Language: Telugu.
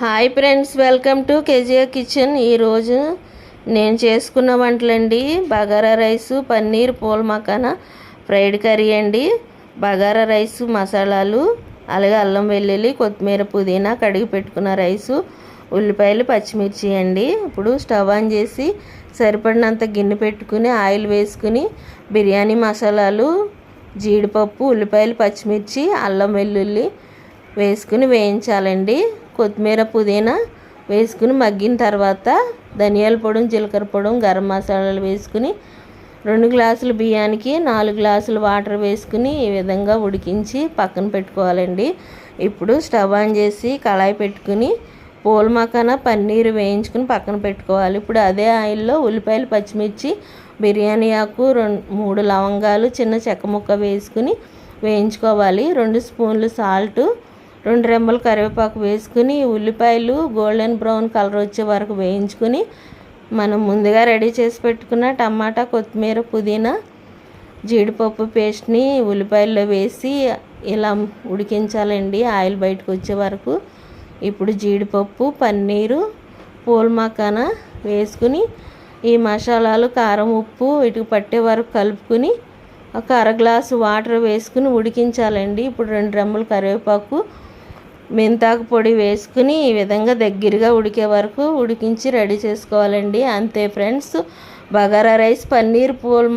Hi friends, welcome to KGR kitchen. ఈరోజు నేను చేసుకున్న వంటలండి. Bagara rice, paneer, phool makhana, fried curry అండి. బగారా రైసు మసాలాలు, అలాగే అల్లం వెల్లుల్లి, కొత్తిమీర, పుదీనా, కడిగి పెట్టుకున్న రైసు, ఉల్లిపాయలు, పచ్చిమిర్చి అండి. ఇప్పుడు స్టవ్ ఆన్ చేసి సరిపడినంత గిన్నె పెట్టుకుని ఆయిల్ వేసుకుని బిర్యానీ మసాలాలు, జీడిపప్పు, ఉల్లిపాయలు, పచ్చిమిర్చి, అల్లం వెల్లుల్లి వేసుకుని వేయించాలండి. కొత్తిమీర, పుదీనా వేసుకుని మగ్గిన తర్వాత ధనియాల పొడి, జీలకర్ర పొడి, గరం మసాలాలు వేసుకుని 2 గ్లాసుల బియ్యానికి 4 గ్లాసుల వాటర్ వేసుకుని ఈ విధంగా ఉడికించి పక్కన పెట్టుకోవాలండి. ఇప్పుడు స్టవ్ ఆన్ చేసి కళాయి పెట్టుకుని పూల్ మకానా, పన్నీరు వేయించుకుని పక్కన పెట్టుకోవాలి. ఇప్పుడు అదే ఆయిల్లో ఉల్లిపాయలు, పచ్చిమిర్చి, బిర్యానీ ఆకు, 3 లవంగాలు, చిన్న చెక్క ముక్క వేసుకుని వేయించుకోవాలి. 2 స్పూన్లు సాల్టు, 2 రెమ్మలు కరివేపాకు వేసుకుని ఉల్లిపాయలు గోల్డెన్ బ్రౌన్ కలర్ వచ్చే వరకు వేయించుకుని మనం ముందుగా రెడీ చేసి పెట్టుకున్న టమాటా, కొత్తిమీర, పుదీనా, జీడిపప్పు పేస్ట్ని ఉల్లిపాయల్లో వేసి ఇలా ఉడికించాలండి ఆయిల్ బయటకు వచ్చే వరకు. ఇప్పుడు జీడిపప్పు, పన్నీరు, పూల్ మకానా వేసుకుని ఈ మసాలాలు, కారం, ఉప్పు వీటికి పట్టే వరకు కలుపుకుని ఒక 1/2 గ్లాసు వాటర్ వేసుకుని ఉడికించాలండి. ఇప్పుడు 2 రెమ్మలు కరివేపాకు, మెంతాకు పొడి వేసుకుని ఈ విధంగా దగ్గరగా ఉడికే వరకు ఉడికించి రెడీ చేసుకోవాలండి. అంతే friends, bagara rice, paneer, pool